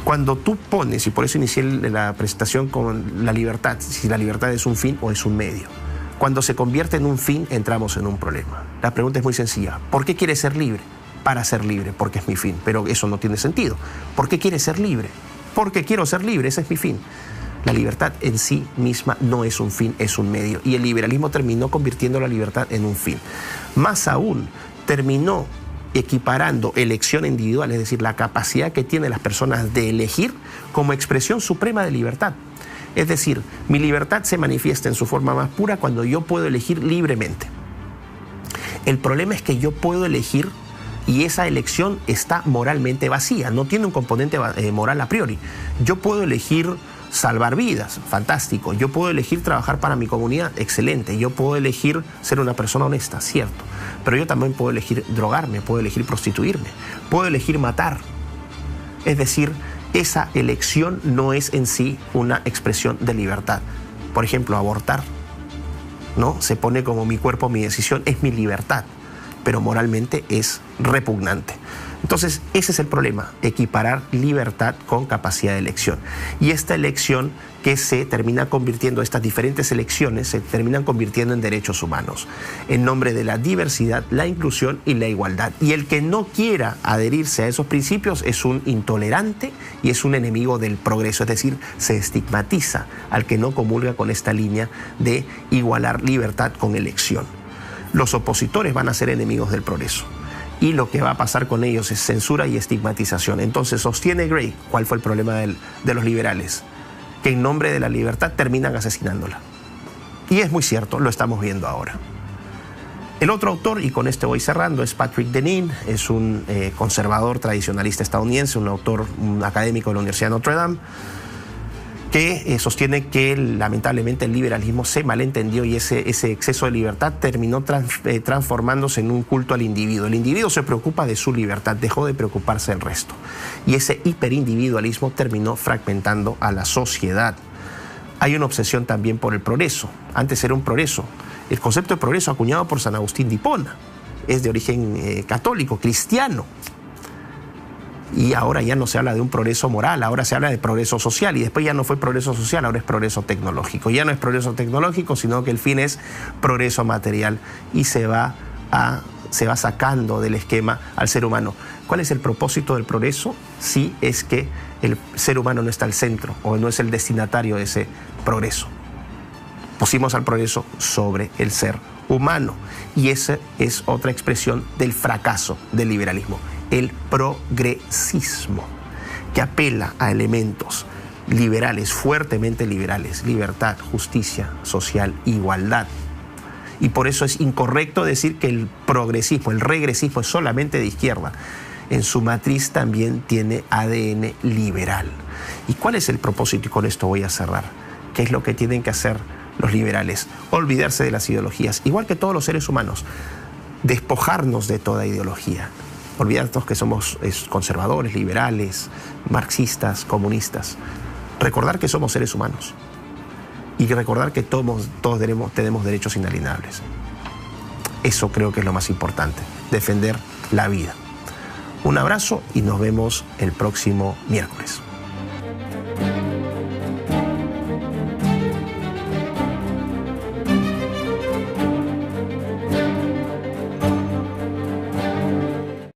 Cuando tú pones, y por eso inicié la presentación con la libertad, si la libertad es un fin o es un medio. Cuando se convierte en un fin, entramos en un problema. La pregunta es muy sencilla. ¿Por qué quieres ser libre? Para ser libre, porque es mi fin. Pero eso no tiene sentido. ¿Por qué quieres ser libre? Porque quiero ser libre, ese es mi fin. La libertad en sí misma no es un fin, es un medio. Y el liberalismo terminó convirtiendo la libertad en un fin. Más aún, terminó equiparando elección individual, es decir, la capacidad que tienen las personas de elegir como expresión suprema de libertad. Es decir, mi libertad se manifiesta en su forma más pura cuando yo puedo elegir libremente. El problema es que yo puedo elegir y esa elección está moralmente vacía, no tiene un componente moral a priori. Yo puedo elegir salvar vidas, fantástico. Yo puedo elegir trabajar para mi comunidad, excelente. Yo puedo elegir ser una persona honesta, cierto. Pero yo también puedo elegir drogarme, puedo elegir prostituirme, puedo elegir matar. Es decir, esa elección no es en sí una expresión de libertad. Por ejemplo, abortar, ¿no? Se pone como mi cuerpo, mi decisión, es mi libertad, pero moralmente es repugnante. Entonces, ese es el problema, equiparar libertad con capacidad de elección. Y esta elección que se termina convirtiendo, estas diferentes elecciones se terminan convirtiendo en derechos humanos, en nombre de la diversidad, la inclusión y la igualdad. Y el que no quiera adherirse a esos principios es un intolerante y es un enemigo del progreso, es decir, se estigmatiza al que no comulga con esta línea de igualar libertad con elección. Los opositores van a ser enemigos del progreso. Y lo que va a pasar con ellos es censura y estigmatización. Entonces sostiene Gray, ¿cuál fue el problema de los liberales? Que en nombre de la libertad terminan asesinándola. Y es muy cierto, lo estamos viendo ahora. El otro autor, y con este voy cerrando, es Patrick Deneen, es un conservador tradicionalista estadounidense, un académico de la Universidad de Notre Dame, que sostiene que lamentablemente el liberalismo se malentendió y ese exceso de libertad terminó transformándose en un culto al individuo. El individuo se preocupa de su libertad, dejó de preocuparse del resto. Y ese hiperindividualismo terminó fragmentando a la sociedad. Hay una obsesión también por el progreso. Antes era un progreso. El concepto de progreso acuñado por San Agustín de Hipona es de origen católico, cristiano. Y ahora ya no se habla de un progreso moral, ahora se habla de progreso social, y después ya no fue progreso social, ahora es progreso tecnológico. Ya no es progreso tecnológico, sino que el fin es progreso material y se va sacando del esquema al ser humano. ¿Cuál es el propósito del progreso? Sí, es que el ser humano no está al centro o no es el destinatario de ese progreso. Pusimos al progreso sobre el ser humano, y esa es otra expresión del fracaso del liberalismo. El progresismo, que apela a elementos liberales, fuertemente liberales: libertad, justicia social, igualdad. Y por eso es incorrecto decir que el progresismo, el regresismo es solamente de izquierda. En su matriz también tiene ADN liberal. ¿Y cuál es el propósito? Y con esto voy a cerrar. ¿Qué es lo que tienen que hacer los liberales? Olvidarse de las ideologías, igual que todos los seres humanos. Despojarnos de toda ideología. Olvidarnos que somos conservadores, liberales, marxistas, comunistas. Recordar que somos seres humanos. Y recordar que todos tenemos derechos inalienables. Eso creo que es lo más importante. Defender la vida. Un abrazo y nos vemos el próximo miércoles.